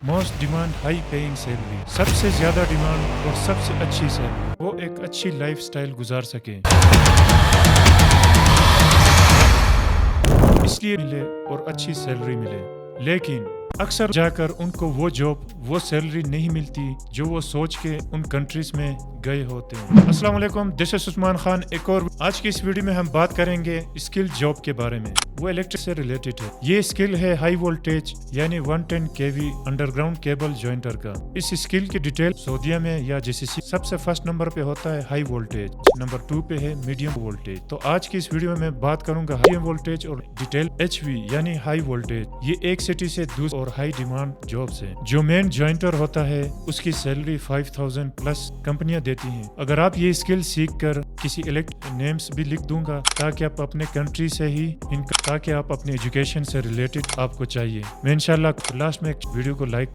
Most demand high paying salary, سب سے زیادہ ڈیمانڈ اور سب سے اچھی سیلری، وہ ایک اچھی لائف سٹائل گزار سکیں، اس لیے ملے اور اچھی سیلری ملے، لیکن اکثر جا کر ان کو وہ جاب وہ سیلری نہیں ملتی جو وہ سوچ کے ان کنٹریز میں گئے ہوتے ہیں۔ السلام علیکم، دس از عثمان خان۔ ایک اور آج کی اس ویڈیو میں ہم بات کریں گے اسکل جاب کے بارے میں، وہ الیکٹرک سے ریلیٹڈ ہے۔ یہ اسکل ہے ہائی وولٹیج یعنی 110 kV انڈر گراؤنڈ کیبل جوائنٹر کا۔ اس اسکل کی ڈیٹیل سعودیہ میں یا GCC سب سے فرسٹ نمبر پہ ہوتا ہے ہائی وولٹیج، نمبر 2 پہ ہے میڈیم وولٹیج۔ تو آج کی اس ویڈیو میں بات کروں گا میڈیم وولٹیج اور ڈیٹیل HV یعنی ہائی وولٹیج۔ یہ ایک سٹی سے دوسری اور ہائی ڈیمانڈ جابس ہے۔ جو مین جوائنٹر ہوتا ہے اس کی سیلری 5000 پلس کمپنیاں دیتی ہیں۔ اگر آپ یہ اسکل سیکھ کر کسی نیمز بھی لکھ دوں گا تاکہ آپ اپنے کنٹری سے ہی تاکہ آپ اپنے ایجوکیشن سے ریلیٹڈ آپ کو چاہیے۔ میں انشاءاللہ لاسٹ میں ویڈیو کو لائک